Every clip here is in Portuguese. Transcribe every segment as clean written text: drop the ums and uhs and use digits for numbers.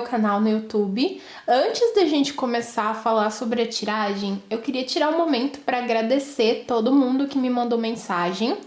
meu canal no YouTube. Antes da gente começar a falar sobre a tiragem, eu queria tirar um momento para agradecer todo mundo que me mandou mensagem.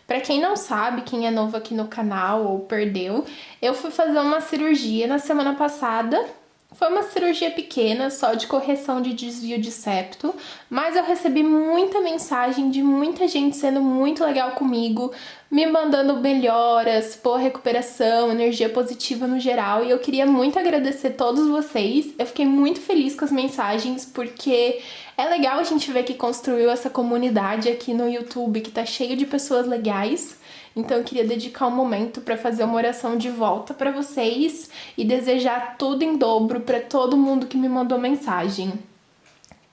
Para quem não sabe, quem é novo aqui no canal ou perdeu, eu fui fazer uma cirurgia na semana passada. Foi uma cirurgia pequena, só de correção de desvio de septo, mas eu recebi muita mensagem de muita gente sendo muito legal comigo, me mandando melhoras, por recuperação, energia positiva no geral, e eu queria muito agradecer todos vocês. Eu fiquei muito feliz com as mensagens, porque é legal a gente ver que construiu essa comunidade aqui no YouTube, que tá cheio de pessoas legais. Então eu queria dedicar um momento para fazer uma oração de volta para vocês e desejar tudo em dobro para todo mundo que me mandou mensagem.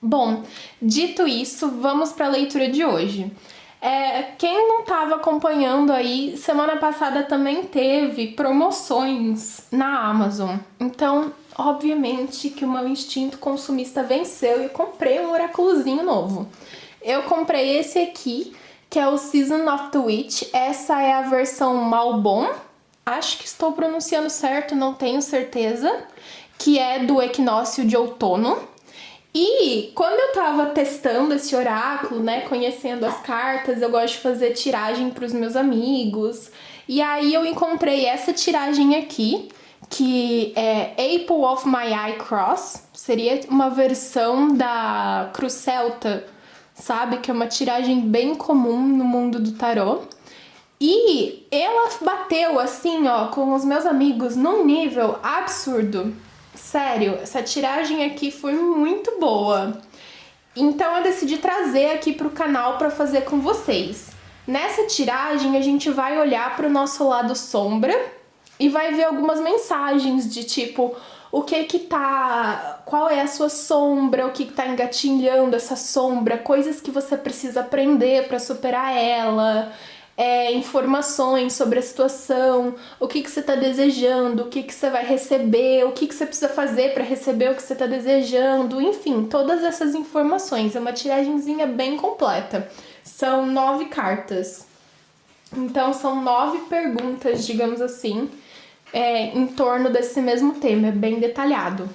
Bom, dito isso, vamos para a leitura de hoje. Quem não estava acompanhando aí, semana passada também teve promoções na Amazon. Então, obviamente que o meu instinto consumista venceu e eu comprei um oráculozinho novo. Eu comprei esse aqui, que é o Season of the Witch. Essa é a versão Malbon, acho que estou pronunciando certo, não tenho certeza, que é do equinócio de outono. E quando eu tava testando esse oráculo, né, conhecendo as cartas, eu gosto de fazer tiragem para os meus amigos, e aí eu encontrei essa tiragem aqui, que é Apple of My Eye Cross, seria uma versão da Cruz Celta, sabe? Que é uma tiragem bem comum no mundo do tarô. E ela bateu assim, ó, com os meus amigos num nível absurdo. Sério, essa tiragem aqui foi muito boa. Então eu decidi trazer aqui pro canal para fazer com vocês. Nessa tiragem a gente vai olhar pro nosso lado sombra e vai ver algumas mensagens de tipo, qual é a sua sombra, o que tá engatilhando essa sombra, coisas que você precisa aprender para superar ela, informações sobre a situação, o que você tá desejando, o que você vai receber, o que você precisa fazer para receber o que você tá desejando, enfim, todas essas informações. É uma tiragenzinha bem completa. São 9 cartas. Então são 9 perguntas, digamos assim, em torno desse mesmo tema, é bem detalhado.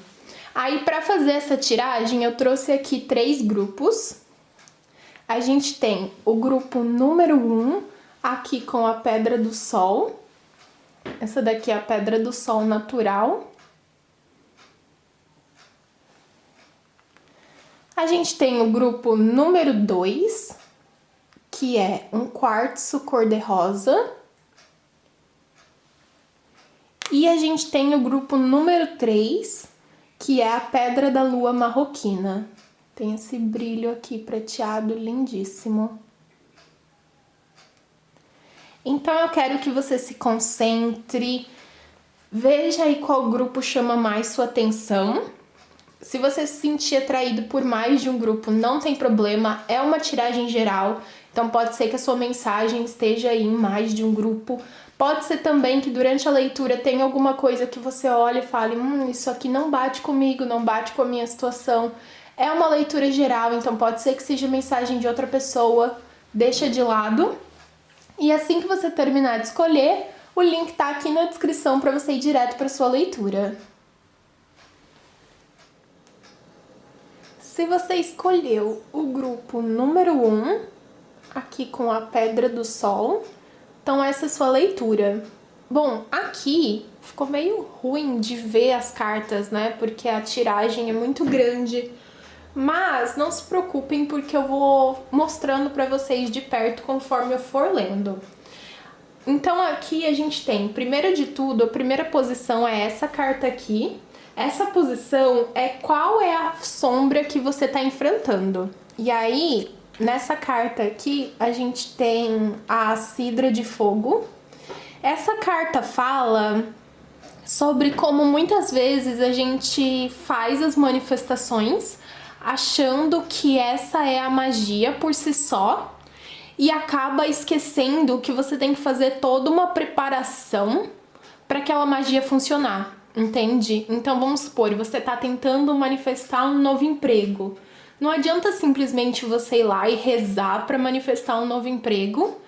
Aí, para fazer essa tiragem, eu trouxe aqui 3 grupos. A gente tem o grupo número 1, aqui com a Pedra do Sol. Essa daqui é a Pedra do Sol natural. A gente tem o grupo número 2, que é um quartzo cor-de-rosa. E a gente tem o grupo número 3, que é a Pedra da Lua Marroquina. Tem esse brilho aqui prateado lindíssimo. Então eu quero que você se concentre, veja aí qual grupo chama mais sua atenção. Se você se sentir atraído por mais de um grupo, não tem problema, é uma tiragem geral, então pode ser que a sua mensagem esteja aí em mais de um grupo. Pode ser também que durante a leitura tenha alguma coisa que você olhe e fale, isso aqui não bate comigo, não bate com a minha situação. É uma leitura geral, então pode ser que seja mensagem de outra pessoa, deixa de lado. E assim que você terminar de escolher, o link tá aqui na descrição para você ir direto para sua leitura. Se você escolheu o grupo número 1, aqui com a Pedra do Sol, então essa é a sua leitura. Bom, aqui ficou meio ruim de ver as cartas, né? Porque a tiragem é muito grande. Mas não se preocupem, porque eu vou mostrando para vocês de perto conforme eu for lendo. Então aqui a gente tem, primeiro de tudo, a primeira posição é essa carta aqui. Essa posição é qual é a sombra que você está enfrentando. E aí, nessa carta aqui, a gente tem a Cidra de Fogo. Essa carta fala sobre como muitas vezes a gente faz as manifestações achando que essa é a magia por si só e acaba esquecendo que você tem que fazer toda uma preparação para aquela magia funcionar, entende? Então vamos supor, você está tentando manifestar um novo emprego. Não adianta simplesmente você ir lá e rezar para manifestar um novo emprego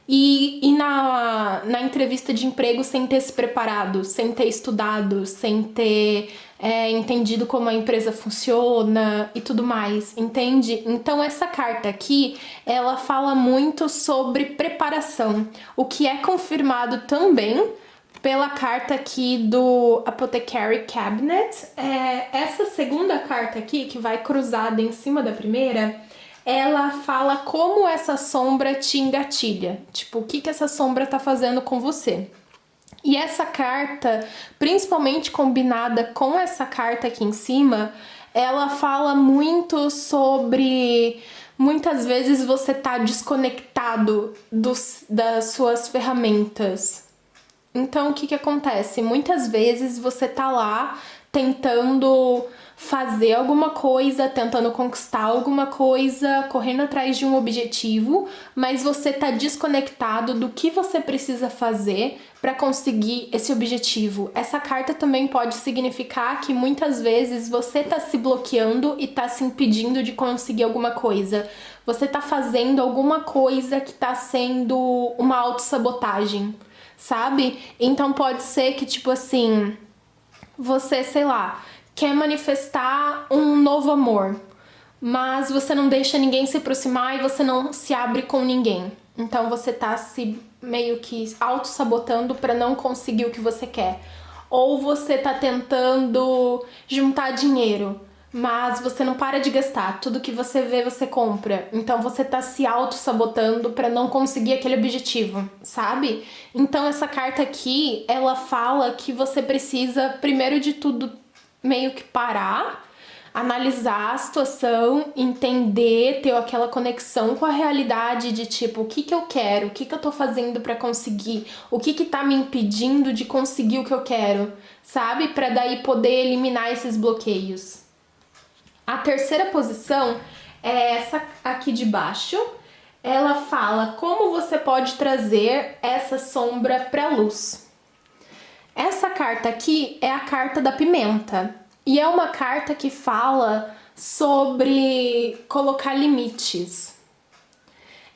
e na entrevista de emprego sem ter se preparado, sem ter estudado, sem ter entendido como a empresa funciona e tudo mais, entende? Então essa carta aqui, ela fala muito sobre preparação, o que é confirmado também pela carta aqui do Apothecary Cabinet. Essa segunda carta aqui, que vai cruzada em cima da primeira, ela fala como essa sombra te engatilha. Tipo, o que essa sombra tá fazendo com você. E essa carta, principalmente combinada com essa carta aqui em cima, ela fala muito sobre... Muitas vezes você tá desconectado das suas ferramentas. Então, o que acontece? Muitas vezes você tá lá tentando fazer alguma coisa, tentando conquistar alguma coisa, correndo atrás de um objetivo, mas você tá desconectado do que você precisa fazer para conseguir esse objetivo. Essa carta também pode significar que muitas vezes você tá se bloqueando e tá se impedindo de conseguir alguma coisa. Você tá fazendo alguma coisa que tá sendo uma autossabotagem, sabe? Então pode ser que, tipo assim, você, sei lá, quer manifestar um novo amor, mas você não deixa ninguém se aproximar e você não se abre com ninguém. Então você tá se meio que auto-sabotando para não conseguir o que você quer. Ou você tá tentando juntar dinheiro, mas você não para de gastar. Tudo que você vê, você compra. Então você tá se auto-sabotando para não conseguir aquele objetivo, sabe? Então essa carta aqui, ela fala que você precisa, primeiro de tudo, meio que parar, analisar a situação, entender, ter aquela conexão com a realidade de tipo, o que eu quero, o que eu tô fazendo pra conseguir, o que tá me impedindo de conseguir o que eu quero, sabe? Pra daí poder eliminar esses bloqueios. A terceira posição é essa aqui de baixo. Ela fala como você pode trazer essa sombra pra luz. Essa carta aqui é a carta da pimenta e é uma carta que fala sobre colocar limites.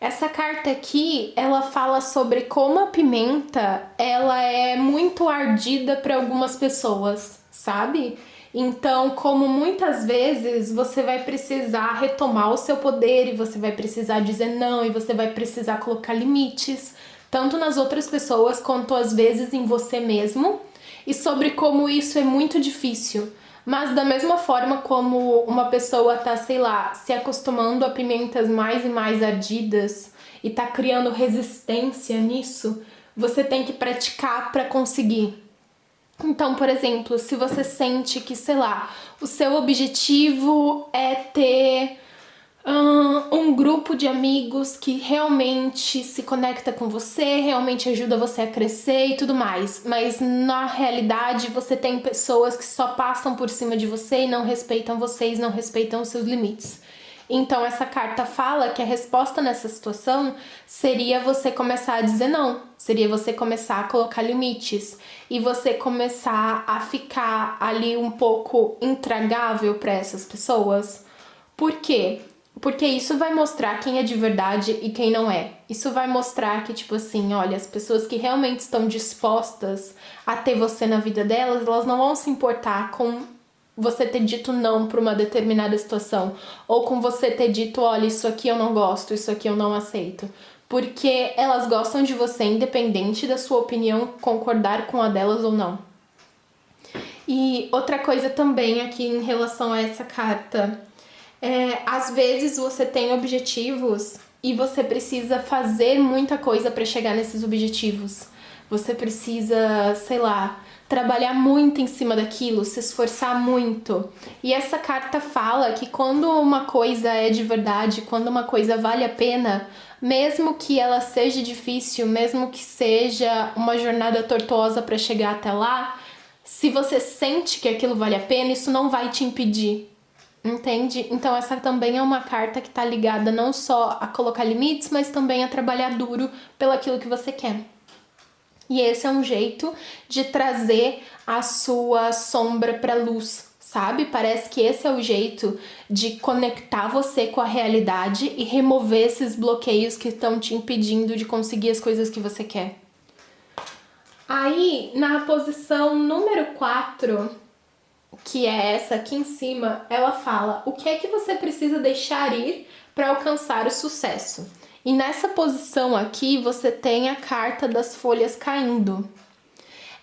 Essa carta aqui, ela fala sobre como a pimenta, ela é muito ardida para algumas pessoas, sabe? Então, como muitas vezes você vai precisar retomar o seu poder e você vai precisar dizer não e você vai precisar colocar limites, tanto nas outras pessoas quanto às vezes em você mesmo, e sobre como isso é muito difícil. Mas da mesma forma como uma pessoa tá, sei lá, se acostumando a pimentas mais e mais ardidas e tá criando resistência nisso, você tem que praticar para conseguir. Então, por exemplo, se você sente que, sei lá, o seu objetivo é ter um grupo de amigos que realmente se conecta com você, realmente ajuda você a crescer e tudo mais, mas na realidade você tem pessoas que só passam por cima de você e não respeitam vocês, não respeitam os seus limites. Então essa carta fala que a resposta nessa situação seria você começar a dizer não, seria você começar a colocar limites e você começar a ficar ali um pouco intragável para essas pessoas. Por quê? Porque isso vai mostrar quem é de verdade e quem não é. Isso vai mostrar que, tipo assim, olha, as pessoas que realmente estão dispostas a ter você na vida delas, elas não vão se importar com você ter dito não para uma determinada situação. Ou com você ter dito, olha, isso aqui eu não gosto, isso aqui eu não aceito. Porque elas gostam de você, independente da sua opinião, concordar com a delas ou não. E outra coisa também aqui em relação a essa carta... às vezes você tem objetivos e você precisa fazer muita coisa para chegar nesses objetivos. Você precisa, sei lá, trabalhar muito em cima daquilo, se esforçar muito. E essa carta fala que quando uma coisa é de verdade, quando uma coisa vale a pena, mesmo que ela seja difícil, mesmo que seja uma jornada tortuosa para chegar até lá, se você sente que aquilo vale a pena, isso não vai te impedir. Entende? Então essa também é uma carta que tá ligada não só a colocar limites, mas também a trabalhar duro pelaquilo que você quer. E esse é um jeito de trazer a sua sombra pra luz, sabe? Parece que esse é o jeito de conectar você com a realidade e remover esses bloqueios que estão te impedindo de conseguir as coisas que você quer. Aí, na posição número 4, que é essa aqui em cima, ela fala o que é que você precisa deixar ir para alcançar o sucesso. E nessa posição aqui, você tem a carta das folhas caindo.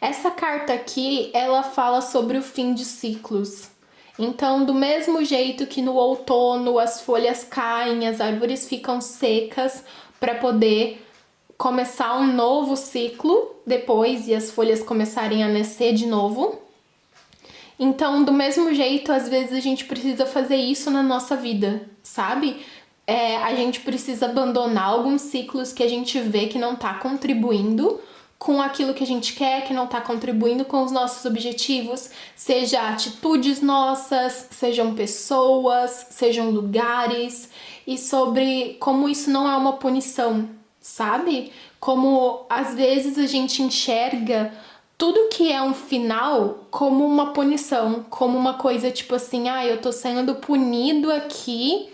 Essa carta aqui, ela fala sobre o fim de ciclos. Então, do mesmo jeito que no outono as folhas caem, as árvores ficam secas para poder começar um novo ciclo depois e as folhas começarem a nascer de novo. Então, do mesmo jeito, às vezes a gente precisa fazer isso na nossa vida, sabe? A gente precisa abandonar alguns ciclos que a gente vê que não tá contribuindo com aquilo que a gente quer, que não tá contribuindo com os nossos objetivos, seja atitudes nossas, sejam pessoas, sejam lugares, e sobre como isso não é uma punição, sabe? Como às vezes a gente enxerga tudo que é um final como uma punição, como uma coisa tipo assim, eu tô sendo punido aqui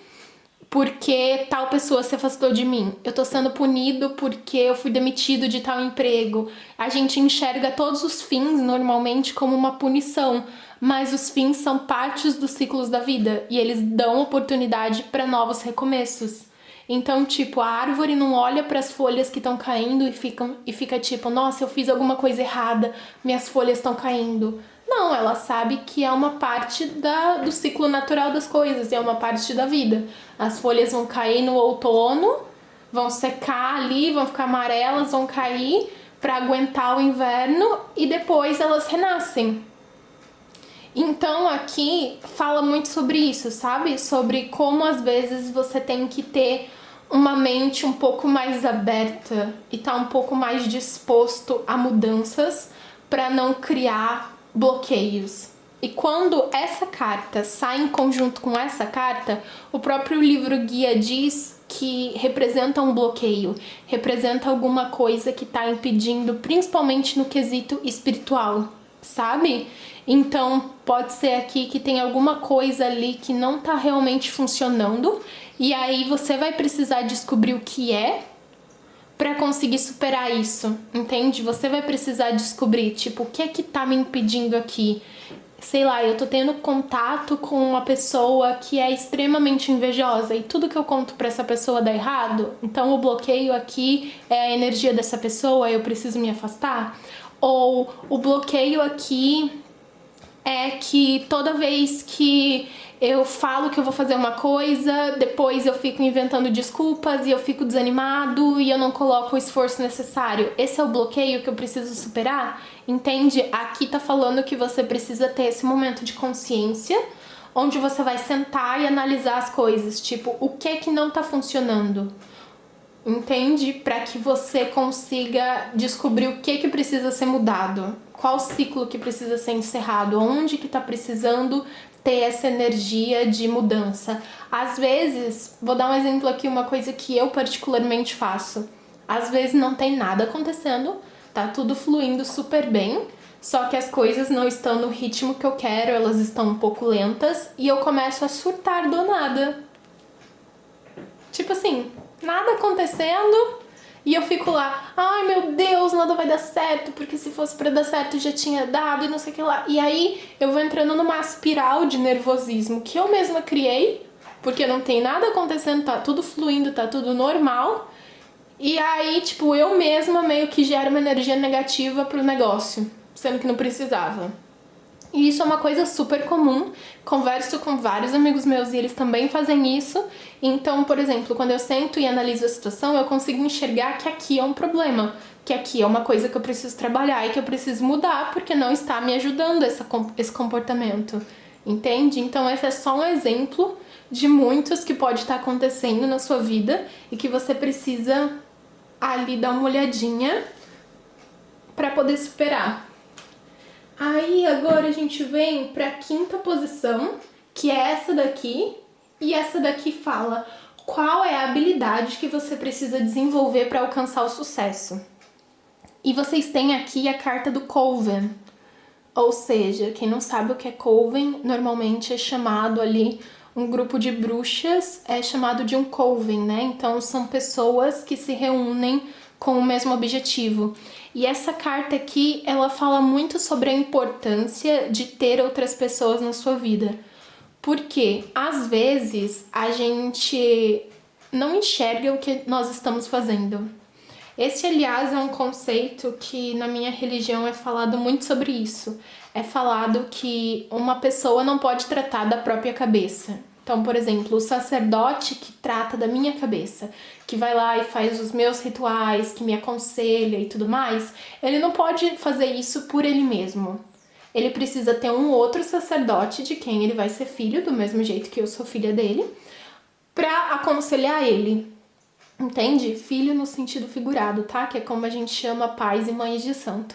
porque tal pessoa se afastou de mim. Eu tô sendo punido porque eu fui demitido de tal emprego. A gente enxerga todos os fins normalmente como uma punição, mas os fins são partes dos ciclos da vida e eles dão oportunidade para novos recomeços. Então, tipo, a árvore não olha para as folhas que estão caindo e fica tipo, nossa, eu fiz alguma coisa errada, minhas folhas estão caindo. Não, ela sabe que é uma parte do ciclo natural das coisas, é uma parte da vida. As folhas vão cair no outono, vão secar ali, vão ficar amarelas, vão cair para aguentar o inverno e depois elas renascem. Então aqui fala muito sobre isso, sabe? Sobre como às vezes você tem que ter uma mente um pouco mais aberta e tá um pouco mais disposto a mudanças para não criar bloqueios. E quando essa carta sai em conjunto com essa carta, o próprio livro guia diz que representa um bloqueio, representa alguma coisa que está impedindo, principalmente no quesito espiritual, sabe? Então pode ser aqui que tem alguma coisa ali que não está realmente funcionando, e aí você vai precisar descobrir o que é para conseguir superar isso, entende? Você vai precisar descobrir, tipo, o que é que tá me impedindo aqui? Sei lá, eu tô tendo contato com uma pessoa que é extremamente invejosa e tudo que eu conto pra essa pessoa dá errado, então o bloqueio aqui é a energia dessa pessoa, eu preciso me afastar? Ou o bloqueio aqui é que toda vez que eu falo que eu vou fazer uma coisa, depois eu fico inventando desculpas e eu fico desanimado e eu não coloco o esforço necessário. Esse é o bloqueio que eu preciso superar? Entende? Aqui tá falando que você precisa ter esse momento de consciência, onde você vai sentar e analisar as coisas, tipo, o que é que não tá funcionando? Entende? Para que você consiga descobrir o que precisa ser mudado, qual ciclo que precisa ser encerrado, onde que tá precisando ter essa energia de mudança. Às vezes, vou dar um exemplo aqui, uma coisa que eu particularmente faço. Às vezes não tem nada acontecendo, tá tudo fluindo super bem, só que as coisas não estão no ritmo que eu quero, elas estão um pouco lentas e eu começo a surtar do nada. Tipo assim, nada acontecendo e eu fico lá, ai meu Deus, nada vai dar certo, porque se fosse pra dar certo já tinha dado e não sei o que lá. E aí eu vou entrando numa espiral de nervosismo que eu mesma criei, porque não tem nada acontecendo, tá tudo fluindo, tá tudo normal. E aí, tipo, eu mesma meio que gero uma energia negativa pro negócio, sendo que não precisava. E isso é uma coisa super comum, converso com vários amigos meus e eles também fazem isso. Então, por exemplo, quando eu sento e analiso a situação, eu consigo enxergar que aqui é um problema, que aqui é uma coisa que eu preciso trabalhar e que eu preciso mudar porque não está me ajudando esse comportamento, entende? Então esse é só um exemplo de muitos que pode estar acontecendo na sua vida e que você precisa ali dar uma olhadinha para poder superar. Aí agora a gente vem para a quinta posição, que é essa daqui, e essa daqui fala qual é a habilidade que você precisa desenvolver para alcançar o sucesso. E vocês têm aqui a carta do Coven. Ou seja, quem não sabe o que é coven, normalmente é chamado ali, um grupo de bruxas é chamado de um coven, né? Então são pessoas que se reúnem com o mesmo objetivo. E essa carta aqui, ela fala muito sobre a importância de ter outras pessoas na sua vida. Porque às vezes a gente não enxerga o que nós estamos fazendo. Esse, aliás, é um conceito que na minha religião é falado muito sobre isso. É falado que uma pessoa não pode tratar da própria cabeça. Então, por exemplo, o sacerdote que trata da minha cabeça, que vai lá e faz os meus rituais, que me aconselha e tudo mais, ele não pode fazer isso por ele mesmo. Ele precisa ter um outro sacerdote de quem ele vai ser filho, do mesmo jeito que eu sou filha dele, para aconselhar ele. Entende? Filho no sentido figurado, tá? Que é como a gente chama pais e mães de santo.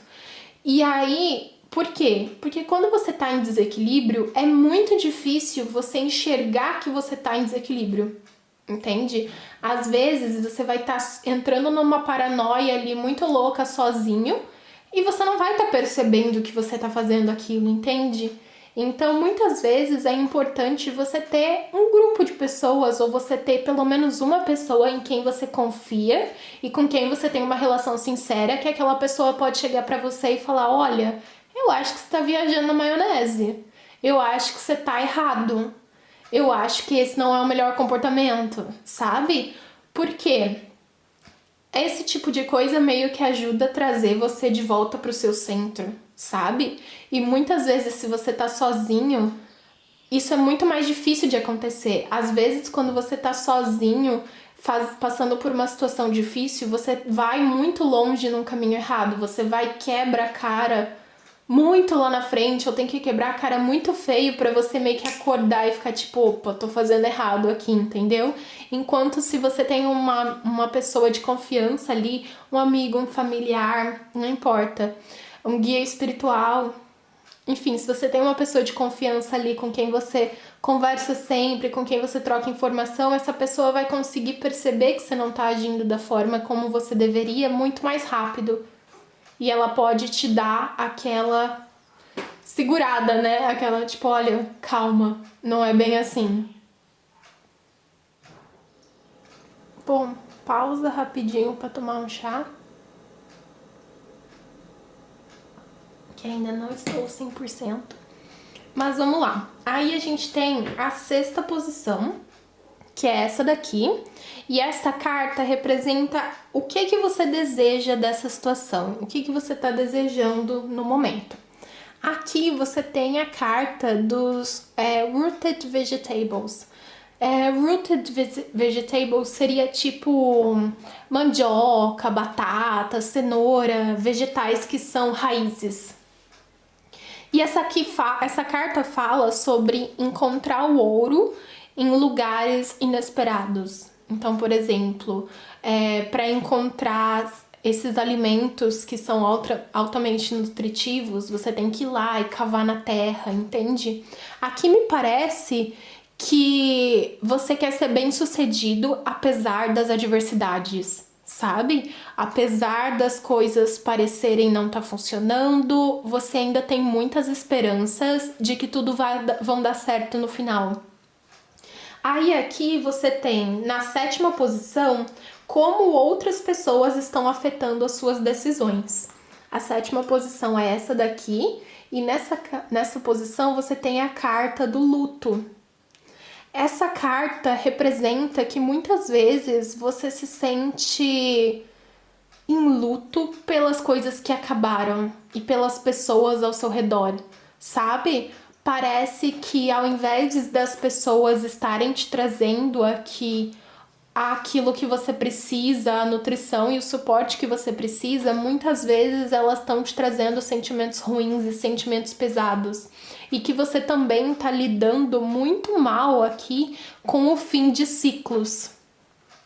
E aí, por quê? Porque quando você tá em desequilíbrio, é muito difícil você enxergar que você tá em desequilíbrio. Entende? Às vezes você vai estar entrando numa paranoia ali muito louca sozinho e você não vai estar percebendo que você tá fazendo aquilo, entende? Então, muitas vezes é importante você ter um grupo de pessoas ou você ter pelo menos uma pessoa em quem você confia e com quem você tem uma relação sincera, que aquela pessoa pode chegar pra você e falar: olha, eu acho que você tá viajando na maionese. Eu acho que você tá errado. Eu acho que esse não é o melhor comportamento, sabe? Por quê? Esse tipo de coisa meio que ajuda a trazer você de volta pro seu centro, sabe? E muitas vezes, se você tá sozinho, isso é muito mais difícil de acontecer. Às vezes, quando você tá sozinho, passando por uma situação difícil, você vai muito longe num caminho errado. Você vai quebra a cara muito lá na frente, ou tem que quebrar a cara muito feio pra você meio que acordar e ficar tipo, opa, tô fazendo errado aqui, entendeu? Enquanto se você tem uma pessoa de confiança ali, um amigo, um familiar, não importa, um guia espiritual, enfim, se você tem uma pessoa de confiança ali com quem você conversa sempre, com quem você troca informação, essa pessoa vai conseguir perceber que você não tá agindo da forma como você deveria muito mais rápido. E ela pode te dar aquela segurada, né? Aquela tipo, olha, calma, não é bem assim. Bom, pausa rapidinho pra tomar um chá. Que ainda não estou 100%. Mas vamos lá. Aí a gente tem a sexta posição, que é essa daqui. E essa carta representa o que você deseja dessa situação, o que você está desejando no momento. Aqui você tem a carta dos Rooted Vegetables. Rooted Vegetables seria tipo mandioca, batata, cenoura, vegetais que são raízes. E essa carta fala sobre encontrar o ouro em lugares inesperados. Então, por exemplo, para encontrar esses alimentos que são altamente nutritivos, você tem que ir lá e cavar na terra, entende? Aqui me parece que você quer ser bem-sucedido apesar das adversidades, sabe? Apesar das coisas parecerem não estar funcionando, você ainda tem muitas esperanças de que tudo vão dar certo no final. Aí aqui você tem, na sétima posição, como outras pessoas estão afetando as suas decisões. A sétima posição é essa daqui, e nessa posição você tem a carta do luto. Essa carta representa que muitas vezes você se sente em luto pelas coisas que acabaram e pelas pessoas ao seu redor, sabe? Parece que ao invés das pessoas estarem te trazendo aquilo que você precisa, a nutrição e o suporte que você precisa, muitas vezes elas estão te trazendo sentimentos ruins e sentimentos pesados. E que você também está lidando muito mal aqui com o fim de ciclos.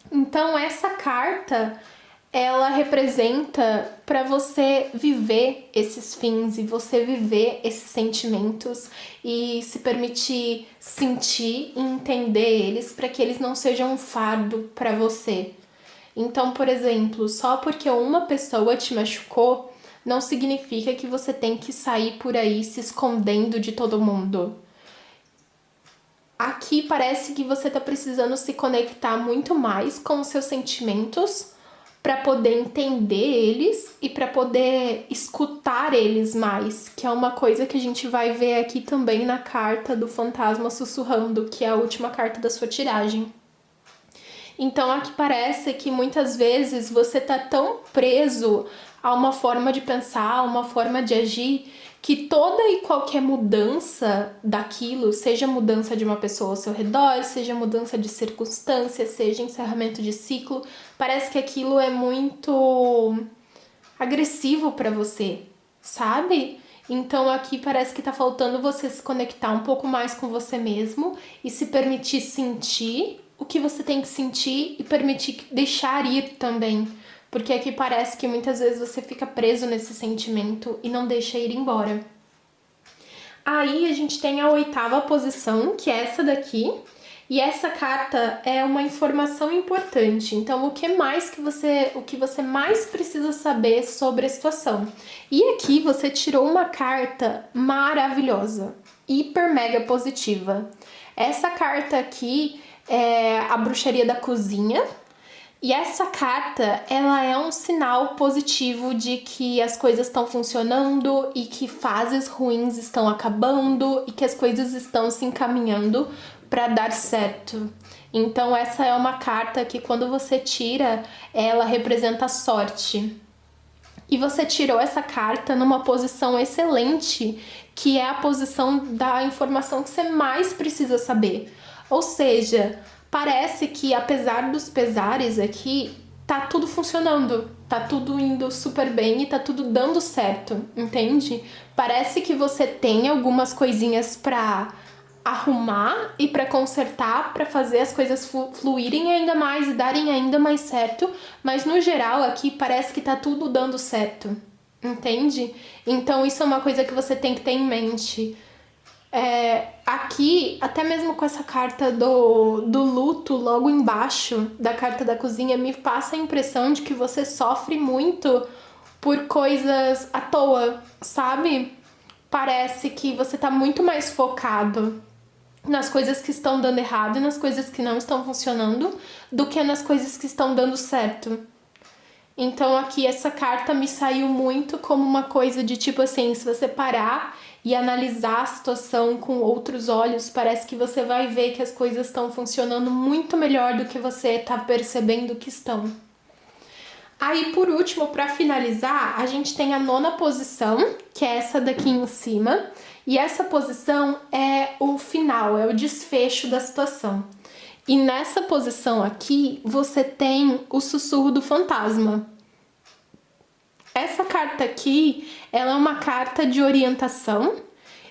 Então essa carta, ela representa para você viver esses fins e você viver esses sentimentos e se permitir sentir e entender eles para que eles não sejam um fardo para você. Então, por exemplo, só porque uma pessoa te machucou não significa que você tem que sair por aí se escondendo de todo mundo. Aqui parece que você tá precisando se conectar muito mais com os seus sentimentos para poder entender eles e para poder escutar eles mais, que é uma coisa que a gente vai ver aqui também na carta do fantasma sussurrando, que é a última carta da sua tiragem. Então aqui parece que muitas vezes você tá tão preso a uma forma de pensar, a uma forma de agir, que toda e qualquer mudança daquilo, seja mudança de uma pessoa ao seu redor, seja mudança de circunstância, seja encerramento de ciclo, parece que aquilo é muito agressivo para você, sabe? Então aqui parece que tá faltando você se conectar um pouco mais com você mesmo e se permitir sentir o que você tem que sentir e permitir deixar ir também. Porque aqui parece que muitas vezes você fica preso nesse sentimento e não deixa ir embora. Aí a gente tem a 8ª posição, que é essa daqui. E essa carta é uma informação importante. Então, o que você mais precisa saber sobre a situação? E aqui você tirou uma carta maravilhosa, hiper mega positiva. Essa carta aqui é a bruxaria da cozinha. E essa carta, ela é um sinal positivo de que as coisas estão funcionando e que fases ruins estão acabando e que as coisas estão se encaminhando para dar certo. Então essa é uma carta que quando você tira, ela representa sorte. E você tirou essa carta numa posição excelente, que é a posição da informação que você mais precisa saber. Ou seja, parece que apesar dos pesares aqui, tá tudo funcionando, tá tudo indo super bem e tá tudo dando certo, entende? Parece que você tem algumas coisinhas pra arrumar e pra consertar, pra fazer as coisas fluírem ainda mais e darem ainda mais certo, mas no geral aqui parece que tá tudo dando certo, entende? Então isso é uma coisa que você tem que ter em mente. Aqui, até mesmo com essa carta do luto logo embaixo da carta da cozinha, me passa a impressão de que você sofre muito por coisas à toa, sabe? Parece que você tá muito mais focado nas coisas que estão dando errado e nas coisas que não estão funcionando do que nas coisas que estão dando certo. Então aqui essa carta me saiu muito como uma coisa de tipo assim, se você parar e analisar a situação com outros olhos, parece que você vai ver que as coisas estão funcionando muito melhor do que você está percebendo que estão. Aí por último, para finalizar, a gente tem a 9ª posição, que é essa daqui em cima, e essa posição é o final, é o desfecho da situação. E nessa posição aqui, você tem o sussurro do fantasma. Essa carta aqui, ela é uma carta de orientação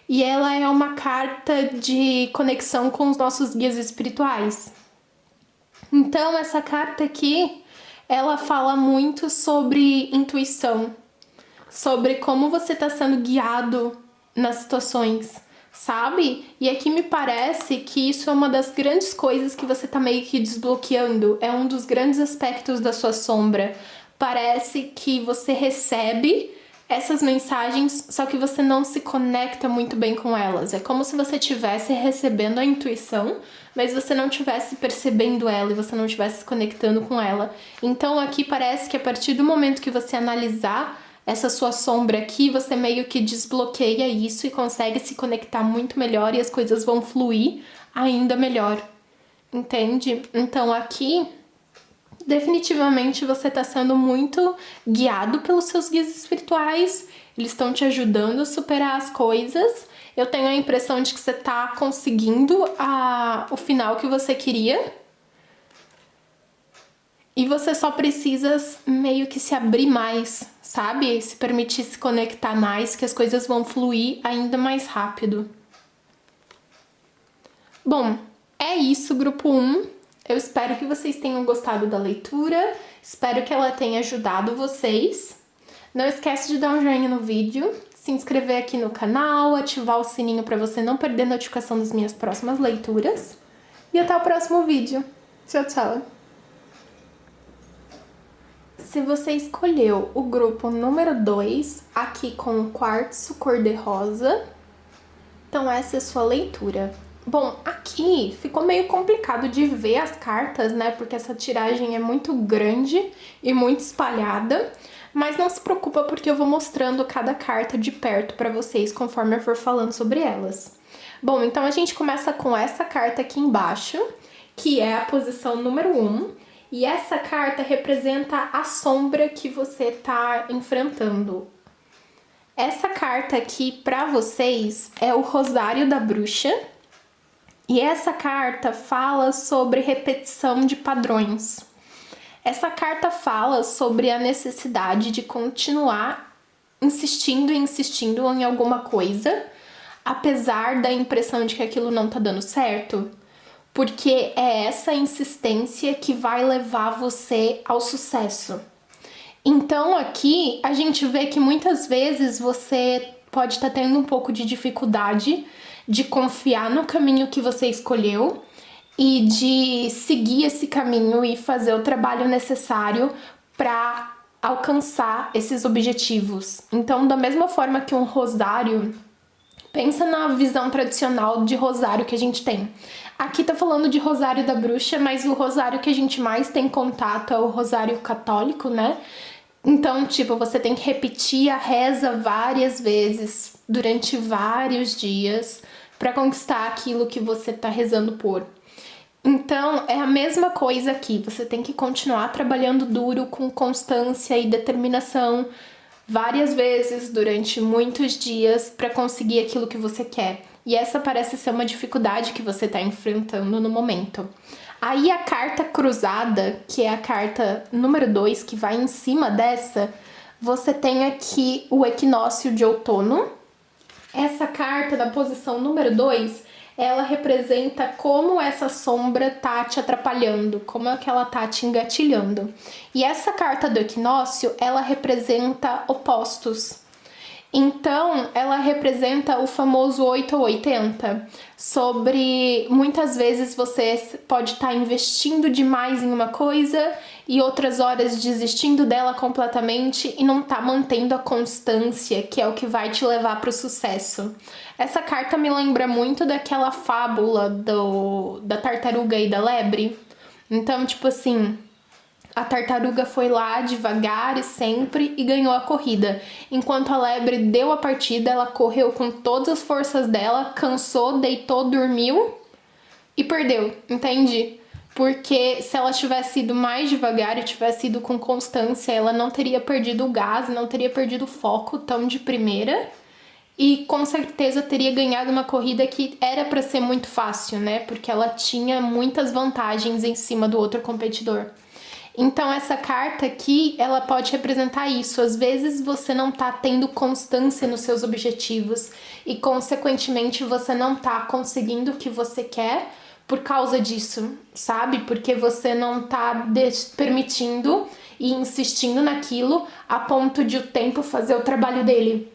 e ela é uma carta de conexão com os nossos guias espirituais. Então, essa carta aqui, ela fala muito sobre intuição, sobre como você está sendo guiado nas situações, sabe? E aqui me parece que isso é uma das grandes coisas que você tá meio que desbloqueando, é um dos grandes aspectos da sua sombra. Parece que você recebe essas mensagens, só que você não se conecta muito bem com elas. É como se você estivesse recebendo a intuição, mas você não estivesse percebendo ela e você não estivesse se conectando com ela. Então aqui parece que a partir do momento que você analisar essa sua sombra aqui, você meio que desbloqueia isso e consegue se conectar muito melhor e as coisas vão fluir ainda melhor, entende? Então aqui, definitivamente você está sendo muito guiado pelos seus guias espirituais, eles estão te ajudando a superar as coisas. Eu tenho a impressão de que você está conseguindo o final que você queria. E você só precisa meio que se abrir mais, sabe? Se permitir se conectar mais, que as coisas vão fluir ainda mais rápido. Bom, é isso, grupo 1. Eu espero que vocês tenham gostado da leitura. Espero que ela tenha ajudado vocês. Não esquece de dar um joinha no vídeo, se inscrever aqui no canal, ativar o sininho para você não perder notificação das minhas próximas leituras. E até o próximo vídeo. Tchau, tchau! Se você escolheu o grupo número 2, aqui com o quartzo cor-de-rosa, então essa é a sua leitura. Bom, aqui ficou meio complicado de ver as cartas, né? Porque essa tiragem é muito grande e muito espalhada. Mas não se preocupa porque eu vou mostrando cada carta de perto para vocês conforme eu for falando sobre elas. Bom, então a gente começa com essa carta aqui embaixo, que é a posição número 1. E essa carta representa a sombra que você está enfrentando. Essa carta aqui para vocês é o Rosário da Bruxa. E essa carta fala sobre repetição de padrões. Essa carta fala sobre a necessidade de continuar insistindo e insistindo em alguma coisa, apesar da impressão de que aquilo não tá dando certo. Porque é essa insistência que vai levar você ao sucesso. Então aqui a gente vê que muitas vezes você pode estar tendo um pouco de dificuldade de confiar no caminho que você escolheu e de seguir esse caminho e fazer o trabalho necessário para alcançar esses objetivos. Então, da mesma forma que um rosário, pensa na visão tradicional de rosário que a gente tem. Aqui tá falando de rosário da bruxa, mas o rosário que a gente mais tem contato é o rosário católico, né? Então, tipo, você tem que repetir a reza várias vezes, durante vários dias, para conquistar aquilo que você tá rezando por. Então, é a mesma coisa aqui, você tem que continuar trabalhando duro, com constância e determinação, várias vezes, durante muitos dias, para conseguir aquilo que você quer. E essa parece ser uma dificuldade que você está enfrentando no momento. Aí a carta cruzada, que é a carta número 2, que vai em cima dessa, você tem aqui o equinócio de outono. Essa carta da posição número 2, ela representa como essa sombra tá te atrapalhando, como é que ela tá te engatilhando. E essa carta do equinócio, ela representa opostos. Então, ela representa o famoso 8 ou 80, sobre muitas vezes você pode estar investindo demais em uma coisa e outras horas desistindo dela completamente e não tá mantendo a constância, que é o que vai te levar para o sucesso. Essa carta me lembra muito daquela fábula da tartaruga e da lebre. Então, tipo assim, a tartaruga foi lá devagar e sempre e ganhou a corrida. Enquanto a lebre deu a partida, ela correu com todas as forças dela, cansou, deitou, dormiu e perdeu, entende? Porque se ela tivesse ido mais devagar e tivesse ido com constância, ela não teria perdido o gás, não teria perdido o foco tão de primeira. E com certeza teria ganhado uma corrida que era para ser muito fácil, né? Porque ela tinha muitas vantagens em cima do outro competidor. Então essa carta aqui, ela pode representar isso. Às vezes você não tá tendo constância nos seus objetivos e consequentemente você não tá conseguindo o que você quer por causa disso, sabe? Porque você não tá permitindo e insistindo naquilo a ponto de o tempo fazer o trabalho dele.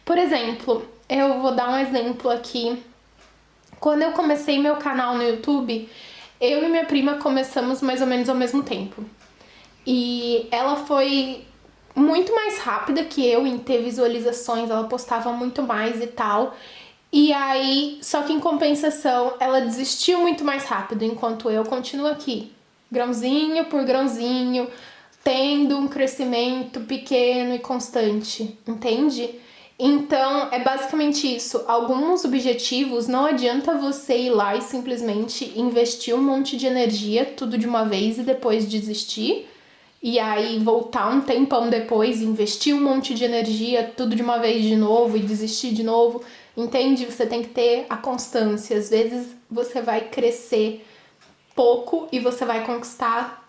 Por exemplo, eu vou dar um exemplo aqui. Quando eu comecei meu canal no YouTube, eu e minha prima começamos mais ou menos ao mesmo tempo. E ela foi muito mais rápida que eu em ter visualizações, ela postava muito mais e tal. E aí, só que em compensação, ela desistiu muito mais rápido, enquanto eu continuo aqui, grãozinho por grãozinho, tendo um crescimento pequeno e constante, entende? Então, é basicamente isso. Alguns objetivos, não adianta você ir lá e simplesmente investir um monte de energia, tudo de uma vez e depois desistir. E aí voltar um tempão depois, investir um monte de energia, tudo de uma vez de novo e desistir de novo. Entende? Você tem que ter a constância. Às vezes você vai crescer pouco e você vai conquistar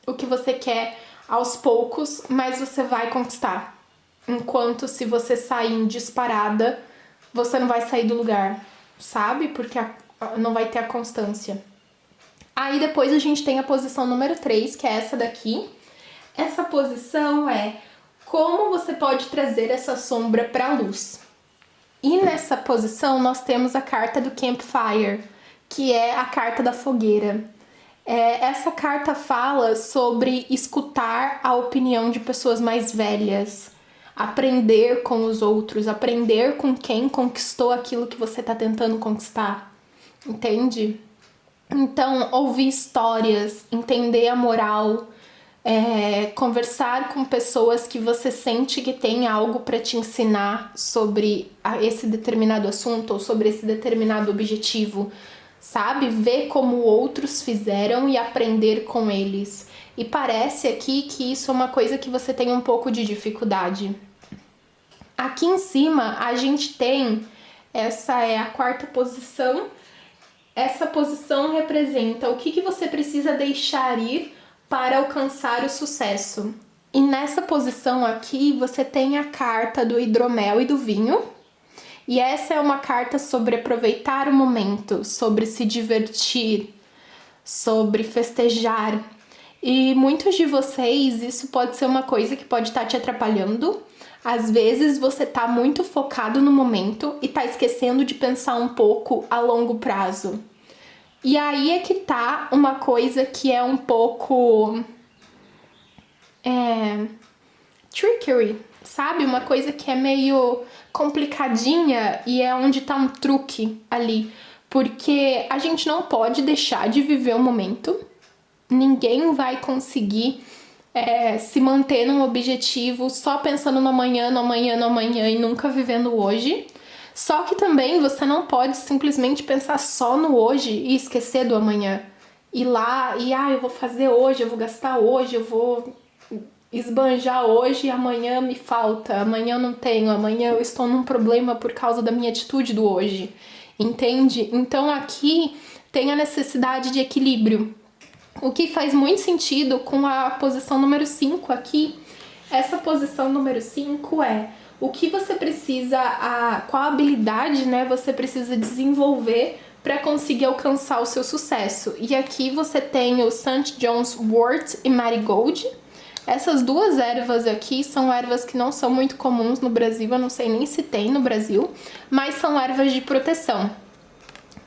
o que você quer aos poucos, mas você vai conquistar. Enquanto se você sair em disparada, você não vai sair do lugar, sabe? Porque não vai ter a constância. Aí depois a gente tem a posição número 3, que é essa daqui. Essa posição é como você pode trazer essa sombra para a luz. E nessa posição nós temos a carta do Campfire, que é a carta da fogueira. Essa carta fala sobre escutar a opinião de pessoas mais velhas, aprender com os outros, aprender com quem conquistou aquilo que você está tentando conquistar, entende? Então, ouvir histórias, entender a moral, conversar com pessoas que você sente que tem algo para te ensinar sobre esse determinado assunto ou sobre esse determinado objetivo, sabe? Ver como outros fizeram e aprender com eles. E parece aqui que isso é uma coisa que você tem um pouco de dificuldade. Aqui em cima a gente tem, essa é a quarta posição. Essa posição representa o que você precisa deixar ir para alcançar o sucesso. E nessa posição aqui você tem a carta do hidromel e do vinho. E essa é uma carta sobre aproveitar o momento, sobre se divertir, sobre festejar. E muitos de vocês, isso pode ser uma coisa que pode estar te atrapalhando. Às vezes você tá muito focado no momento e tá esquecendo de pensar um pouco a longo prazo. E aí é que tá uma coisa que é um pouco trickery, sabe? Uma coisa que é meio complicadinha e é onde tá um truque ali. Porque a gente não pode deixar de viver o momento. Ninguém vai conseguir se manter num objetivo só pensando no amanhã, no amanhã, no amanhã e nunca vivendo o hoje. Só que também você não pode simplesmente pensar só no hoje e esquecer do amanhã. Ir lá e, eu vou fazer hoje, eu vou gastar hoje, eu vou esbanjar hoje e amanhã me falta, amanhã eu não tenho, amanhã eu estou num problema por causa da minha atitude do hoje. Entende? Então aqui tem a necessidade de equilíbrio. O que faz muito sentido com a posição número 5 aqui. Essa posição número 5 é o que você precisa, qual habilidade, né, você precisa desenvolver para conseguir alcançar o seu sucesso. E aqui você tem o St. John's Wort e Marigold. Essas duas ervas aqui são ervas que não são muito comuns no Brasil, eu não sei nem se tem no Brasil, mas são ervas de proteção.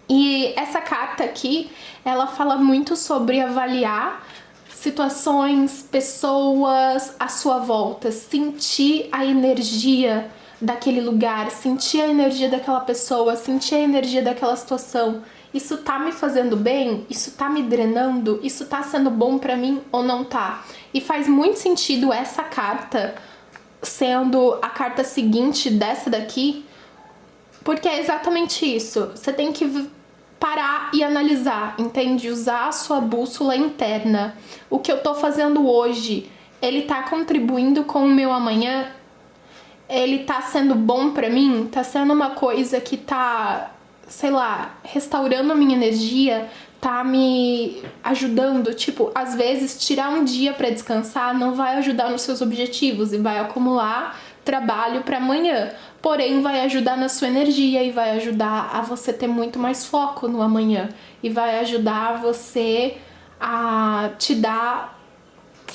E essa carta aqui, ela fala muito sobre avaliar situações, pessoas à sua volta, sentir a energia daquele lugar, sentir a energia daquela pessoa, sentir a energia daquela situação. Isso tá me fazendo bem? Isso tá me drenando? Isso tá sendo bom pra mim ou não tá? E faz muito sentido essa carta sendo a carta seguinte dessa daqui, porque é exatamente isso. Você tem que parar e analisar, entende? Usar a sua bússola interna. O que eu tô fazendo hoje, ele tá contribuindo com o meu amanhã? Ele tá sendo bom pra mim? Tá sendo uma coisa que tá, sei lá, restaurando a minha energia? Tá me ajudando? Tipo, às vezes tirar um dia pra descansar não vai ajudar nos seus objetivos e vai acumular trabalho para amanhã, porém vai ajudar na sua energia e vai ajudar a você ter muito mais foco no amanhã e vai ajudar você a te dar,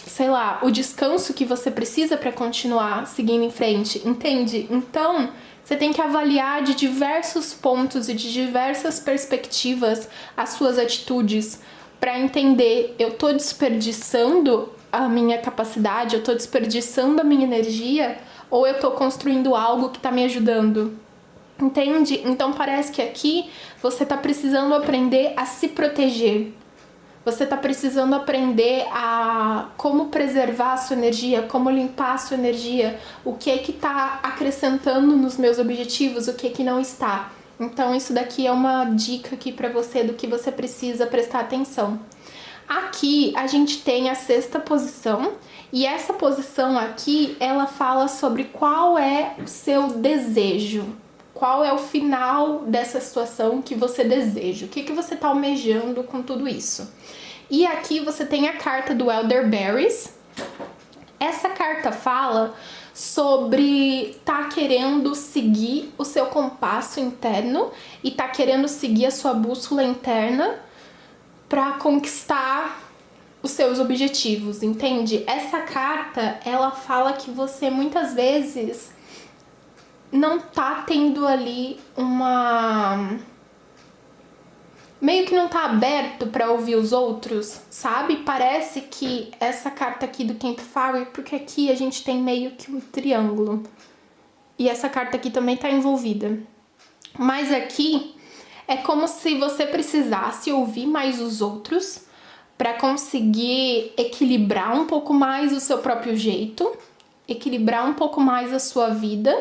sei lá, o descanso que você precisa para continuar seguindo em frente, entende? Então, você tem que avaliar de diversos pontos e de diversas perspectivas as suas atitudes para entender, eu tô desperdiçando a minha capacidade, eu tô desperdiçando a minha energia ou eu tô construindo algo que tá me ajudando? Entende? Então parece que aqui você tá precisando aprender a se proteger. Você tá precisando aprender a como preservar a sua energia, como limpar a sua energia, o que é que tá acrescentando nos meus objetivos, o que é que não está. Então isso daqui é uma dica aqui pra você do que você precisa prestar atenção. Aqui a gente tem a sexta posição e essa posição aqui ela fala sobre qual é o seu desejo, qual é o final dessa situação que você deseja, o que você está almejando com tudo isso. E aqui você tem a carta do Elderberries. Essa carta fala sobre tá querendo seguir o seu compasso interno e tá querendo seguir a sua bússola interna para conquistar os seus objetivos, entende? Essa carta, ela fala que você muitas vezes não tá tendo ali meio que não tá aberto para ouvir os outros, sabe? Parece que essa carta aqui do Campfire, porque aqui a gente tem meio que um triângulo. E essa carta aqui também tá envolvida. Mas aqui é como se você precisasse ouvir mais os outros para conseguir equilibrar um pouco mais o seu próprio jeito, equilibrar um pouco mais a sua vida.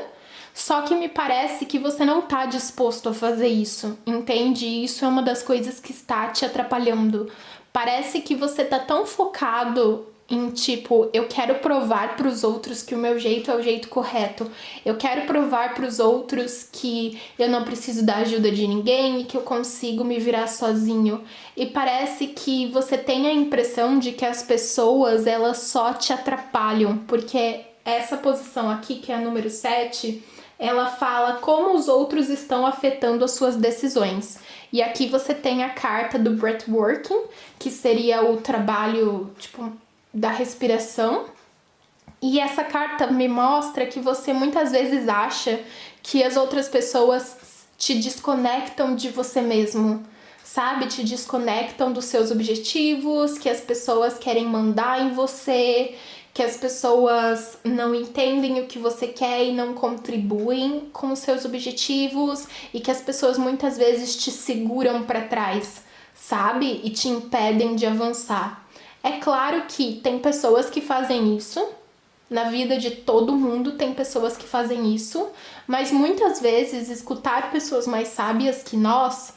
Só que me parece que você não tá disposto a fazer isso, entende? Isso é uma das coisas que está te atrapalhando. Parece que você tá tão focado em tipo, eu quero provar para os outros que o meu jeito é o jeito correto. Eu quero provar para os outros que eu não preciso da ajuda de ninguém e que eu consigo me virar sozinho. E parece que você tem a impressão de que as pessoas, elas só te atrapalham, porque essa posição aqui, que é a número 7, ela fala como os outros estão afetando as suas decisões. E aqui você tem a carta do breathworking, que seria o trabalho, tipo, da respiração. E essa carta me mostra que você muitas vezes acha que as outras pessoas te desconectam de você mesmo, sabe? Te desconectam dos seus objetivos, que as pessoas querem mandar em você, que as pessoas não entendem o que você quer e não contribuem com os seus objetivos, e que as pessoas muitas vezes te seguram para trás, sabe? E te impedem de avançar. É claro que tem pessoas que fazem isso, na vida de todo mundo tem pessoas que fazem isso, mas muitas vezes escutar pessoas mais sábias que nós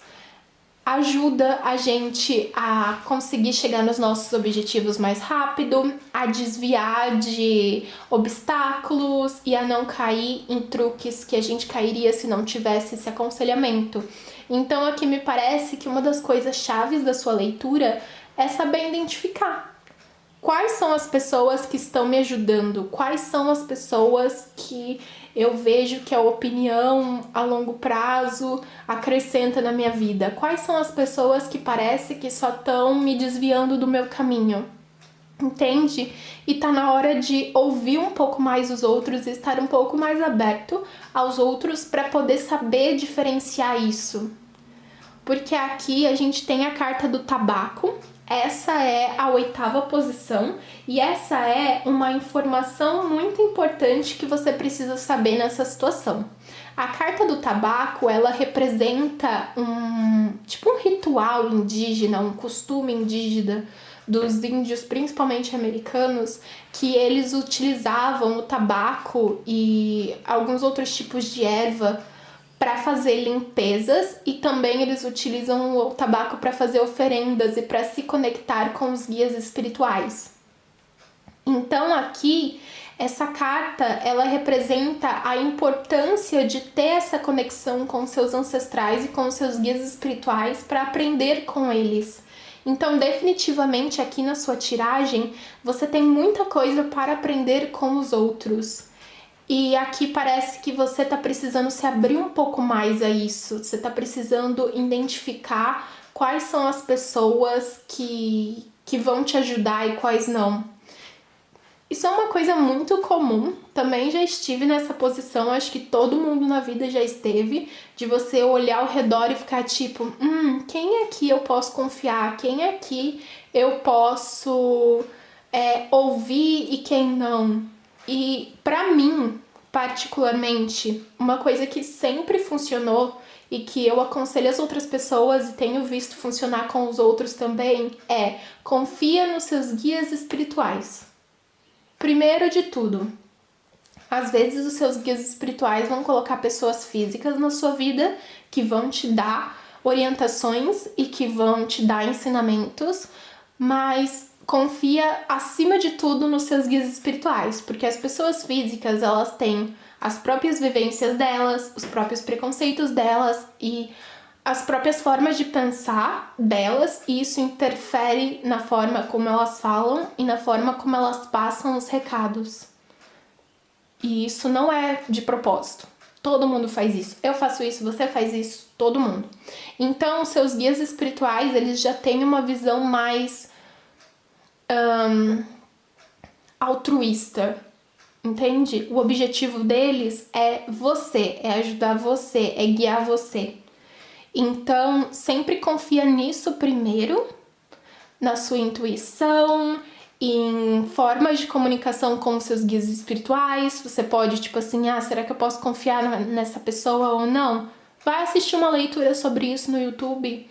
ajuda a gente a conseguir chegar nos nossos objetivos mais rápido, a desviar de obstáculos e a não cair em truques que a gente cairia se não tivesse esse aconselhamento. Então aqui me parece que uma das coisas chaves da sua leitura é saber identificar quais são as pessoas que estão me ajudando, quais são as pessoas que eu vejo que a opinião a longo prazo acrescenta na minha vida, quais são as pessoas que parece que só estão me desviando do meu caminho, entende? E tá na hora de ouvir um pouco mais os outros e estar um pouco mais aberto aos outros para poder saber diferenciar isso. Porque aqui a gente tem a carta do tabaco, essa é a 8ª posição e essa é uma informação muito importante que você precisa saber nessa situação. A carta do tabaco, ela representa um ritual indígena, um costume indígena dos índios, principalmente americanos, que eles utilizavam o tabaco e alguns outros tipos de erva para fazer limpezas, e também eles utilizam o tabaco para fazer oferendas e para se conectar com os guias espirituais. Então aqui essa carta, ela representa a importância de ter essa conexão com seus ancestrais e com seus guias espirituais para aprender com eles. Então, definitivamente aqui na sua tiragem, você tem muita coisa para aprender com os outros. E aqui parece que você tá precisando se abrir um pouco mais a isso. Você tá precisando identificar quais são as pessoas que vão te ajudar e quais não. Isso é uma coisa muito comum. Também já estive nessa posição, acho que todo mundo na vida já esteve, de você olhar ao redor e ficar tipo, quem aqui eu posso confiar? Quem aqui eu posso ouvir e quem não? E pra mim, particularmente, uma coisa que sempre funcionou e que eu aconselho as outras pessoas e tenho visto funcionar com os outros também é: confia nos seus guias espirituais. Primeiro de tudo, às vezes os seus guias espirituais vão colocar pessoas físicas na sua vida que vão te dar orientações e que vão te dar ensinamentos, mas confia acima de tudo nos seus guias espirituais, porque as pessoas físicas, elas têm as próprias vivências delas, os próprios preconceitos delas e as próprias formas de pensar delas, e isso interfere na forma como elas falam e na forma como elas passam os recados. E isso não é de propósito. Todo mundo faz isso. Eu faço isso, você faz isso, todo mundo. Então, os seus guias espirituais, eles já têm uma visão mais altruísta, entende? O objetivo deles é você, é ajudar você, é guiar você. Então, sempre confia nisso primeiro, na sua intuição, em formas de comunicação com os seus guias espirituais. Você pode, tipo assim, será que eu posso confiar nessa pessoa ou não? Vai assistir uma leitura sobre isso no YouTube.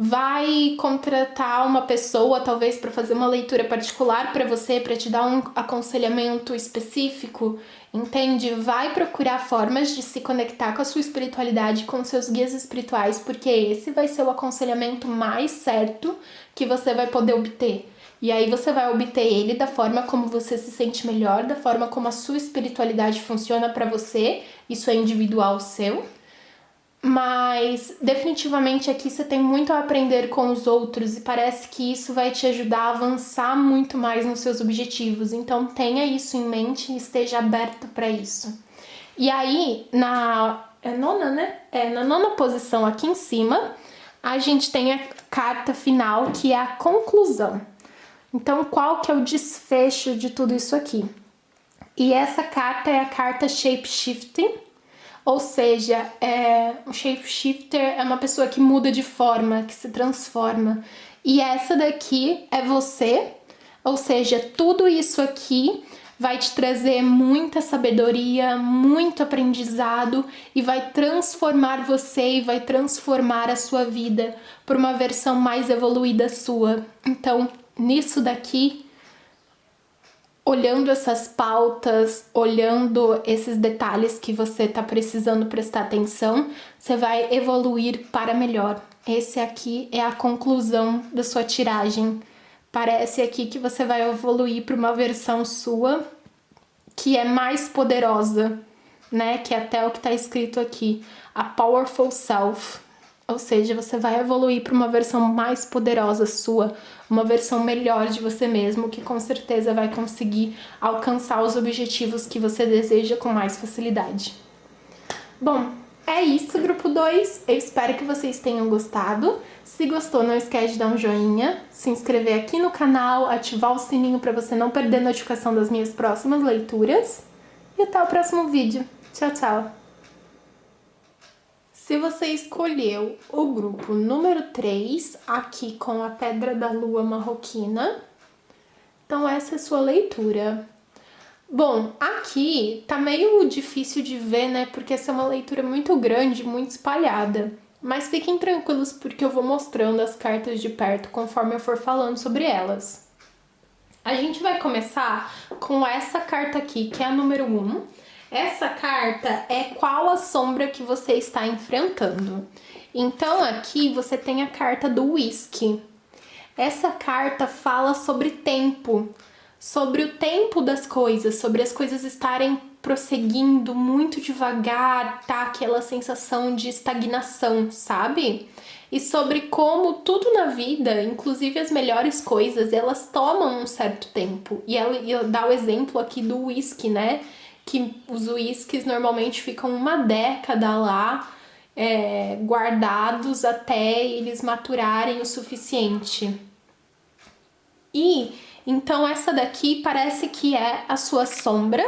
Vai contratar uma pessoa, talvez, para fazer uma leitura particular para você, para te dar um aconselhamento específico, entende? Vai procurar formas de se conectar com a sua espiritualidade, com os seus guias espirituais, porque esse vai ser o aconselhamento mais certo que você vai poder obter. E aí você vai obter ele da forma como você se sente melhor, da forma como a sua espiritualidade funciona para você. Isso é individual seu. Mas definitivamente aqui você tem muito a aprender com os outros e parece que isso vai te ajudar a avançar muito mais nos seus objetivos. Então tenha isso em mente e esteja aberto para isso. E aí, na nona posição aqui em cima, a gente tem a carta final, que é a conclusão. Então, qual que é o desfecho de tudo isso aqui? E essa carta é a carta Shape-Shifting. Ou seja, o shapeshifter é uma pessoa que muda de forma, que se transforma. E essa daqui é você, ou seja, tudo isso aqui vai te trazer muita sabedoria, muito aprendizado e vai transformar você e vai transformar a sua vida por uma versão mais evoluída sua. Então, nisso daqui, olhando essas pautas, olhando esses detalhes que você está precisando prestar atenção, você vai evoluir para melhor. Esse aqui é a conclusão da sua tiragem. Parece aqui que você vai evoluir para uma versão sua que é mais poderosa, né? Que é até o que está escrito aqui, a Powerful Self. Ou seja, você vai evoluir para uma versão mais poderosa sua, uma versão melhor de você mesmo, que com certeza vai conseguir alcançar os objetivos que você deseja com mais facilidade. Bom, é isso, grupo 2. Eu espero que vocês tenham gostado. Se gostou, não esquece de dar um joinha, se inscrever aqui no canal, ativar o sininho para você não perder a notificação das minhas próximas leituras. E até o próximo vídeo. Tchau, tchau! Se você escolheu o grupo número 3, aqui com a Pedra da Lua Marroquina, então essa é a sua leitura. Bom, aqui tá meio difícil de ver, né? Porque essa é uma leitura muito grande, muito espalhada. Mas fiquem tranquilos porque eu vou mostrando as cartas de perto conforme eu for falando sobre elas. A gente vai começar com essa carta aqui, que é a número 1. Essa carta é qual a sombra que você está enfrentando. Então aqui você tem a carta do whisky. Essa carta fala sobre tempo, sobre o tempo das coisas, sobre as coisas estarem prosseguindo muito devagar, tá? Aquela sensação de estagnação, sabe? E sobre como tudo na vida, inclusive as melhores coisas, elas tomam um certo tempo. E ela dá o exemplo aqui do whisky, né? Que os whiskies normalmente ficam uma década lá, guardados até eles maturarem o suficiente. E então essa daqui parece que é a sua sombra,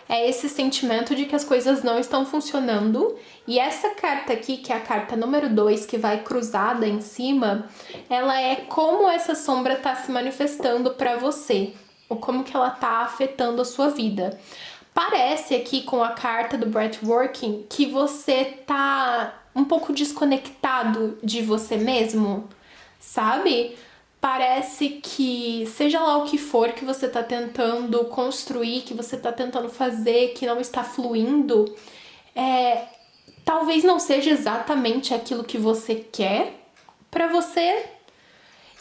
é esse sentimento de que as coisas não estão funcionando. E essa carta aqui, que é a carta número 2, que vai cruzada em cima, ela é como essa sombra está se manifestando para você, ou como que ela está afetando a sua vida. Parece aqui com a carta do Breathworking que você tá um pouco desconectado de você mesmo, sabe? Parece que, seja lá o que for que você tá tentando construir, que você tá tentando fazer, que não está fluindo, talvez não seja exatamente aquilo que você quer pra você.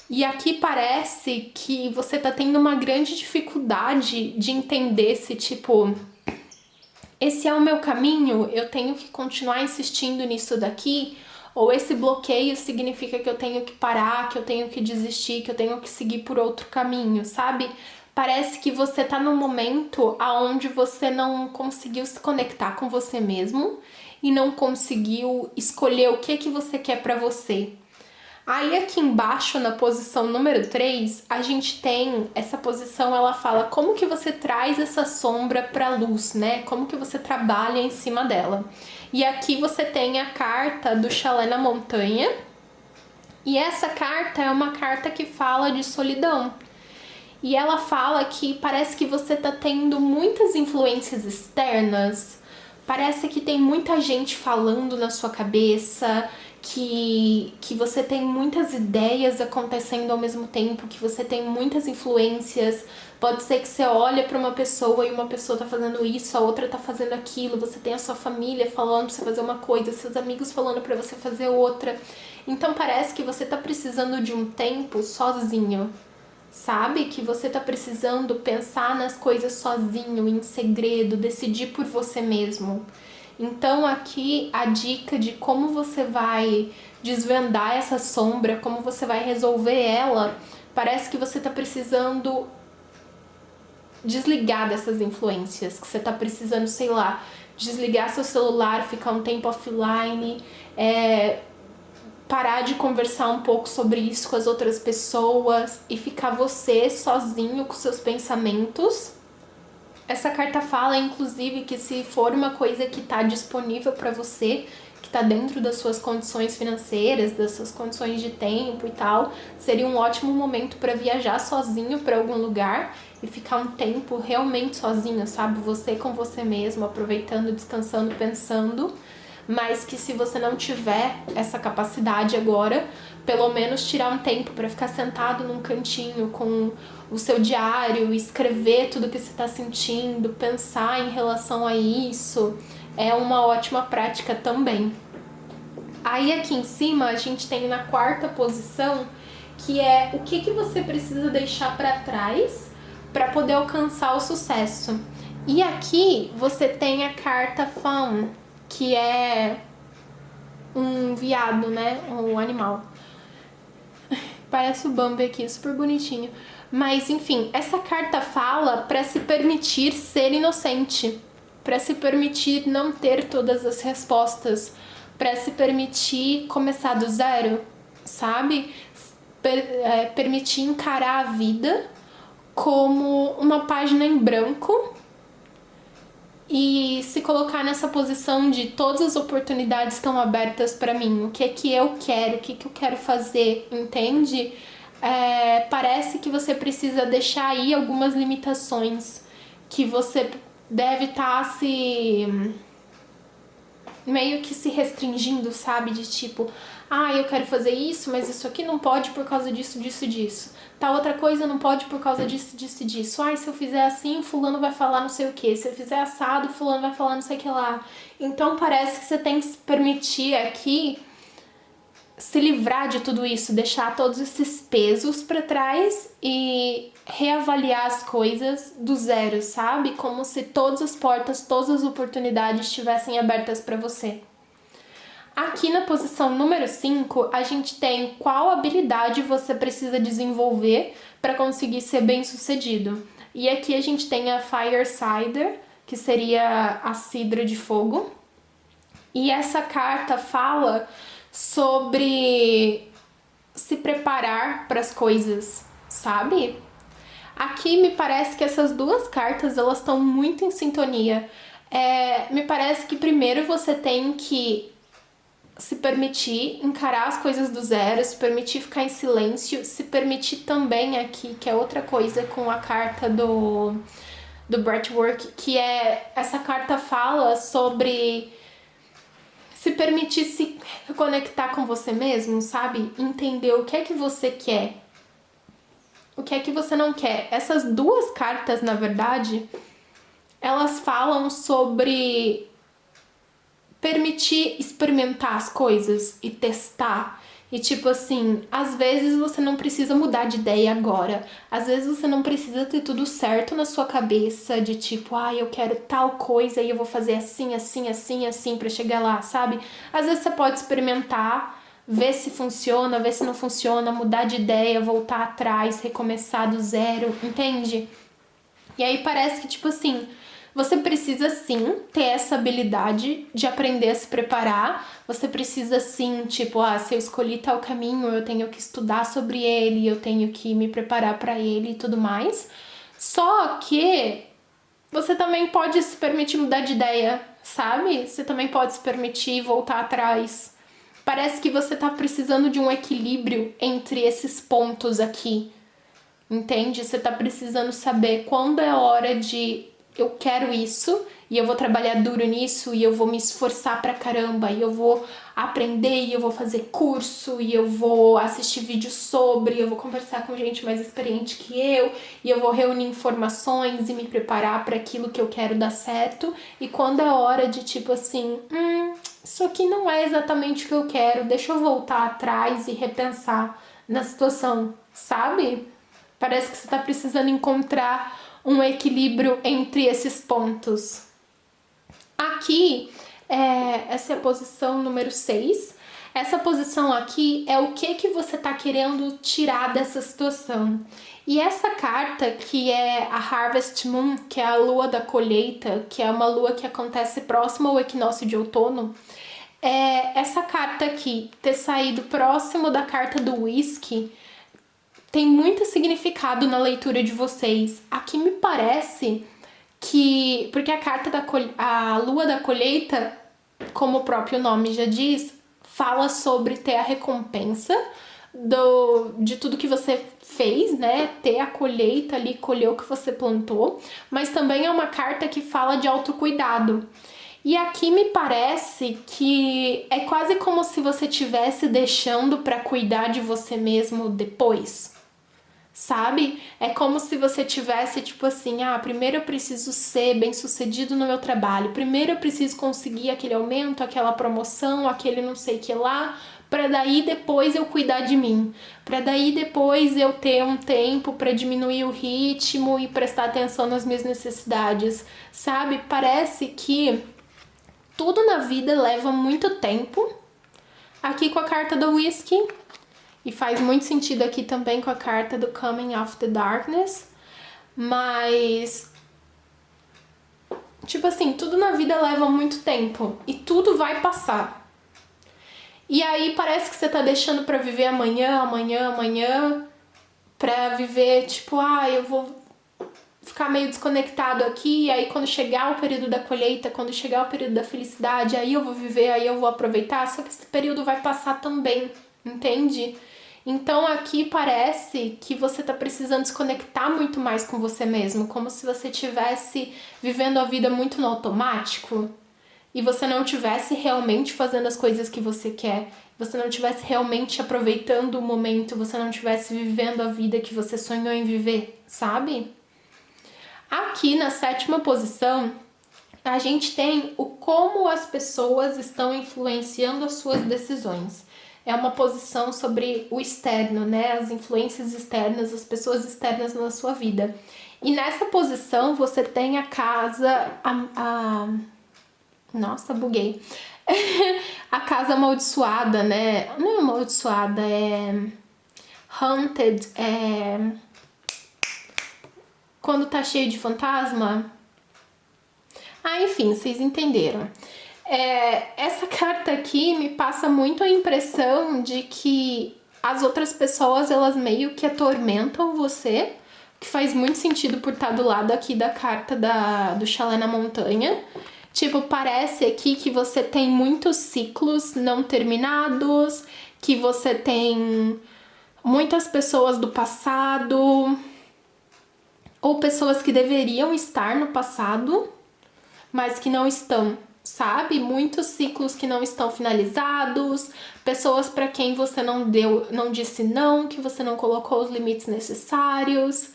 E aqui parece que você tá tendo uma grande dificuldade de entender se, tipo, esse é o meu caminho, eu tenho que continuar insistindo nisso daqui, ou esse bloqueio significa que eu tenho que parar, que eu tenho que desistir, que eu tenho que seguir por outro caminho, sabe? Parece que você tá num momento onde você não conseguiu se conectar com você mesmo e não conseguiu escolher o que você quer pra você. Aí aqui embaixo, na posição número 3, a gente tem essa posição, ela fala como que você traz essa sombra pra luz, né? Como que você trabalha em cima dela. E aqui você tem a carta do chalé na montanha. E essa carta é uma carta que fala de solidão. E ela fala que parece que você tá tendo muitas influências externas. Parece que tem muita gente falando na sua cabeça, que você tem muitas ideias acontecendo ao mesmo tempo, que você tem muitas influências. Pode ser que você olha para uma pessoa e uma pessoa tá fazendo isso, a outra tá fazendo aquilo, você tem a sua família falando pra você fazer uma coisa, seus amigos falando para você fazer outra. Então parece que você tá precisando de um tempo sozinho. Sabe? Que você tá precisando pensar nas coisas sozinho, em segredo, decidir por você mesmo. Então aqui a dica de como você vai desvendar essa sombra, como você vai resolver ela, parece que você tá precisando desligar dessas influências, que você tá precisando, sei lá, desligar seu celular, ficar um tempo offline, parar de conversar um pouco sobre isso com as outras pessoas e ficar você sozinho com seus pensamentos. Essa carta fala, inclusive, que se for uma coisa que está disponível para você, que está dentro das suas condições financeiras, das suas condições de tempo e tal, seria um ótimo momento para viajar sozinho para algum lugar e ficar um tempo realmente sozinho, sabe? Você com você mesmo, aproveitando, descansando, pensando. Mas que se você não tiver essa capacidade agora, pelo menos tirar um tempo para ficar sentado num cantinho com o seu diário, escrever tudo que você está sentindo, pensar em relação a isso, é uma ótima prática também. Aí aqui em cima a gente tem na quarta posição, que é o que você precisa deixar para trás para poder alcançar o sucesso. E aqui você tem a carta Faun, que é um veado, né? Um animal. Parece o Bambi aqui, super bonitinho. Mas, enfim, essa carta fala para se permitir ser inocente, para se permitir não ter todas as respostas, para se permitir começar do zero, sabe? Permitir encarar a vida como uma página em branco e se colocar nessa posição de todas as oportunidades estão abertas para mim, o que é que eu quero, o que eu quero fazer, entende? Parece que você precisa deixar aí algumas limitações, que você deve estar meio que se restringindo, sabe? De tipo, eu quero fazer isso, mas isso aqui não pode por causa disso, disso, disso. Tal outra coisa não pode por causa disso, disso, disso. Se eu fizer assim, fulano vai falar não sei o que. Se eu fizer assado, fulano vai falar não sei o que lá. Então parece que você tem que se permitir aqui se livrar de tudo isso, deixar todos esses pesos para trás e reavaliar as coisas do zero, sabe? Como se todas as portas, todas as oportunidades estivessem abertas para você. Aqui na posição número 5, a gente tem qual habilidade você precisa desenvolver para conseguir ser bem-sucedido. E aqui a gente tem a Fire Cider, que seria a cidra de fogo. E essa carta fala sobre se preparar para as coisas, sabe? Aqui me parece que essas duas cartas elas estão muito em sintonia. Me parece que primeiro você tem que se permitir encarar as coisas do zero, se permitir ficar em silêncio, se permitir também aqui, que é outra coisa com a carta do Breathwork, que essa carta fala sobre se permitir se conectar com você mesmo, sabe? Entender o que é que você quer, o que é que você não quer. Essas duas cartas, na verdade, elas falam sobre permitir experimentar as coisas e testar. E tipo assim, às vezes você não precisa mudar de ideia agora. Às vezes você não precisa ter tudo certo na sua cabeça, de tipo, eu quero tal coisa e eu vou fazer assim, assim, assim, assim pra chegar lá, sabe? Às vezes você pode experimentar, ver se funciona, ver se não funciona, mudar de ideia, voltar atrás, recomeçar do zero, entende? E aí parece que tipo assim, você precisa sim ter essa habilidade de aprender a se preparar. Você precisa sim, tipo, se eu escolhi tal caminho, eu tenho que estudar sobre ele, eu tenho que me preparar para ele e tudo mais. Só que você também pode se permitir mudar de ideia, sabe? Você também pode se permitir voltar atrás. Parece que você tá precisando de um equilíbrio entre esses pontos aqui, entende? Você tá precisando saber quando é hora de eu quero isso e eu vou trabalhar duro nisso e eu vou me esforçar pra caramba e eu vou aprender e eu vou fazer curso e eu vou assistir vídeos sobre, eu vou conversar com gente mais experiente que eu e eu vou reunir informações e me preparar para aquilo que eu quero dar certo. E quando é hora de tipo assim, isso aqui não é exatamente o que eu quero, deixa eu voltar atrás e repensar na situação, sabe? Parece que você tá precisando encontrar um equilíbrio entre esses pontos. Aqui, essa é a posição número 6. Essa posição aqui é o que você tá querendo tirar dessa situação. E essa carta, que é a Harvest Moon, que é a lua da colheita, que é uma lua que acontece próximo ao equinócio de outono, essa carta aqui, ter saído próximo da carta do whisky, tem muito significado na leitura de vocês. Aqui me parece que... Porque a carta a lua da colheita, como o próprio nome já diz, fala sobre ter a recompensa de tudo que você fez, né? Ter a colheita ali, colher o que você plantou. Mas também é uma carta que fala de autocuidado. E aqui me parece que é quase como se você estivesse deixando para cuidar de você mesmo depois. Sabe? É como se você tivesse tipo assim, primeiro eu preciso ser bem-sucedido no meu trabalho, primeiro eu preciso conseguir aquele aumento, aquela promoção, aquele não sei o que lá, para daí depois eu cuidar de mim, para daí depois eu ter um tempo para diminuir o ritmo e prestar atenção nas minhas necessidades, sabe? Parece que tudo na vida leva muito tempo. Aqui com a carta do whisky. E faz muito sentido aqui também com a carta do Coming of the Darkness. Mas, tipo assim, tudo na vida leva muito tempo. E tudo vai passar. E aí parece que você tá deixando pra viver amanhã, pra viver, tipo, eu vou ficar meio desconectado aqui. E aí quando chegar o período da colheita, quando chegar o período da felicidade, aí eu vou viver, aí eu vou aproveitar. Só que esse período vai passar também, entende? Então aqui parece que você tá precisando desconectar muito mais com você mesmo, como se você estivesse vivendo a vida muito no automático e você não estivesse realmente fazendo as coisas que você quer, você não estivesse realmente aproveitando o momento, você não estivesse vivendo a vida que você sonhou em viver, sabe? Aqui na 7ª posição, a gente tem o como as pessoas estão influenciando as suas decisões. É uma posição sobre o externo, né? As influências externas, as pessoas externas na sua vida. E nessa posição você tem a casa... Nossa, buguei. A casa amaldiçoada, né? Não é amaldiçoada, é... Haunted, quando tá cheio de fantasma. Enfim, vocês entenderam. Essa carta aqui me passa muito a impressão de que as outras pessoas, elas meio que atormentam você, que faz muito sentido por estar do lado aqui da carta do chalé na montanha. Tipo, parece aqui que você tem muitos ciclos não terminados, que você tem muitas pessoas do passado, ou pessoas que deveriam estar no passado, mas que não estão. Sabe? Muitos ciclos que não estão finalizados, pessoas para quem você não disse não, que você não colocou os limites necessários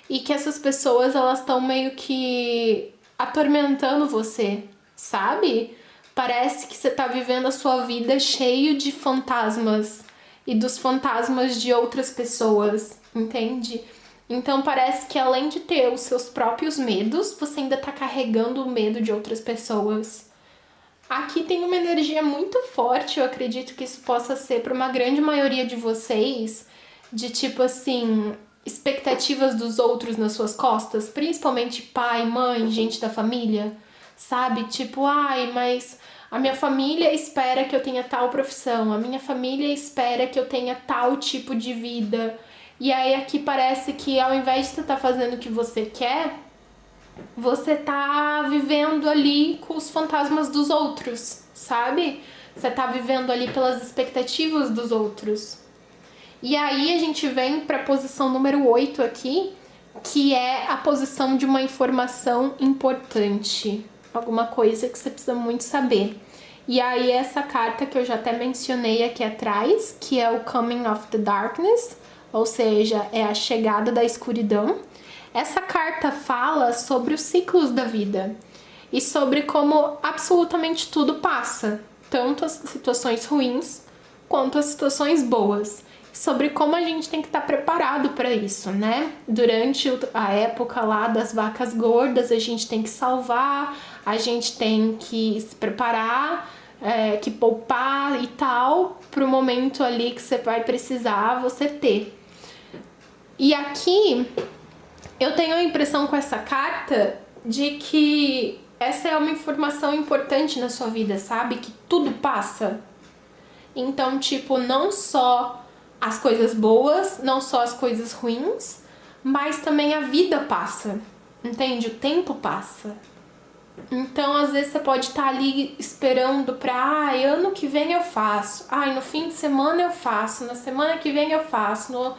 e que essas pessoas elas estão meio que atormentando você, sabe? Parece que você tá vivendo a sua vida cheio de fantasmas e dos fantasmas de outras pessoas, entende? Então parece que além de ter os seus próprios medos, você ainda tá carregando o medo de outras pessoas. Aqui tem uma energia muito forte, eu acredito que isso possa ser para uma grande maioria de vocês, de tipo assim, expectativas dos outros nas suas costas, principalmente pai, mãe, gente da família, sabe? Tipo, mas a minha família espera que eu tenha tal profissão, a minha família espera que eu tenha tal tipo de vida. E aí aqui parece que ao invés de você estar fazendo o que você quer, você tá vivendo ali com os fantasmas dos outros, sabe? Você tá vivendo ali pelas expectativas dos outros. E aí a gente vem para a posição número 8 aqui, que é a posição de uma informação importante, alguma coisa que você precisa muito saber. E aí essa carta que eu já até mencionei aqui atrás, que é o Coming of the Darkness, ou seja, é a chegada da escuridão. Essa carta fala sobre os ciclos da vida e sobre como absolutamente tudo passa, tanto as situações ruins quanto as situações boas. Sobre como a gente tem que estar preparado para isso, né? Durante a época lá das vacas gordas, a gente tem que salvar, a gente tem que se preparar, que poupar e tal, para o momento ali que você vai precisar você ter. E aqui eu tenho a impressão com essa carta de que essa é uma informação importante na sua vida, sabe? Que tudo passa. Então, tipo, não só as coisas boas, não só as coisas ruins, mas também a vida passa, entende? O tempo passa. Então, às vezes você pode estar ali esperando pra, ano que vem eu faço, no fim de semana eu faço, na semana que vem eu faço, no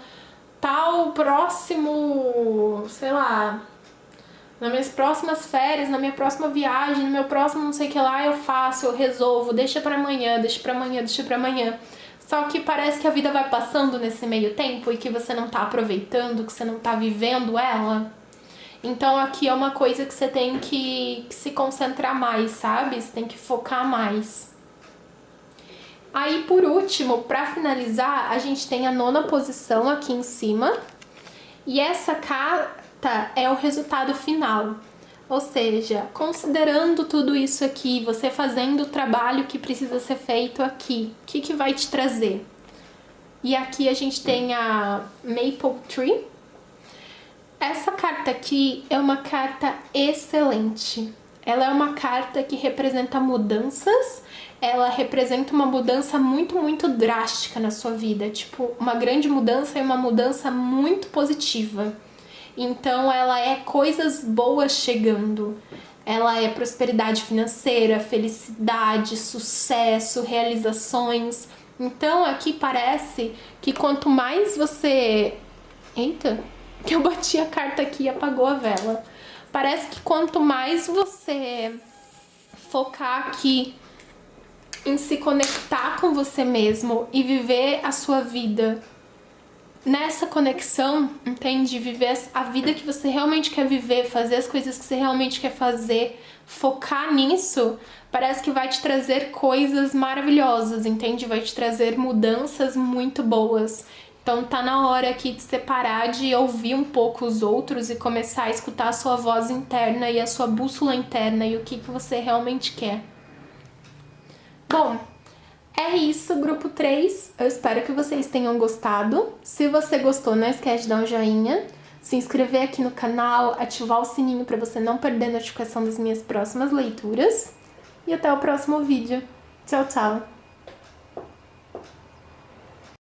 tal próximo, sei lá, nas minhas próximas férias, na minha próxima viagem, no meu próximo não sei o que lá eu faço, eu resolvo, deixa pra amanhã, deixa pra amanhã, deixa pra amanhã. Só que parece que a vida vai passando nesse meio tempo e que você não tá aproveitando, que você não tá vivendo ela. Então aqui é uma coisa que você tem que se concentrar mais, sabe? Você tem que focar mais. Aí por último, pra finalizar, a gente tem a 9ª posição aqui em cima. E essa carta é o resultado final. Ou seja, considerando tudo isso aqui, você fazendo o trabalho que precisa ser feito aqui, o que vai te trazer? E aqui a gente tem a Maple Tree. Essa carta aqui é uma carta excelente. Ela é uma carta que representa mudanças, ela representa uma mudança muito, muito drástica na sua vida. Tipo, uma grande mudança e uma mudança muito positiva. Então ela é coisas boas chegando, ela é prosperidade financeira, felicidade, sucesso, realizações. Então aqui parece que quanto mais você... Eita, que eu bati a carta aqui e apagou a vela. Parece que quanto mais você focar aqui em se conectar com você mesmo e viver a sua vida nessa conexão, entende? Viver a vida que você realmente quer viver, fazer as coisas que você realmente quer fazer, focar nisso, parece que vai te trazer coisas maravilhosas, entende? Vai te trazer mudanças muito boas. Então tá na hora aqui de separar, de ouvir um pouco os outros e começar a escutar a sua voz interna e a sua bússola interna e o que você realmente quer. Bom, é isso, grupo 3. Eu espero que vocês tenham gostado. Se você gostou, não esquece de dar um joinha, se inscrever aqui no canal, ativar o sininho para você não perder a notificação das minhas próximas leituras. E até o próximo vídeo. Tchau, tchau!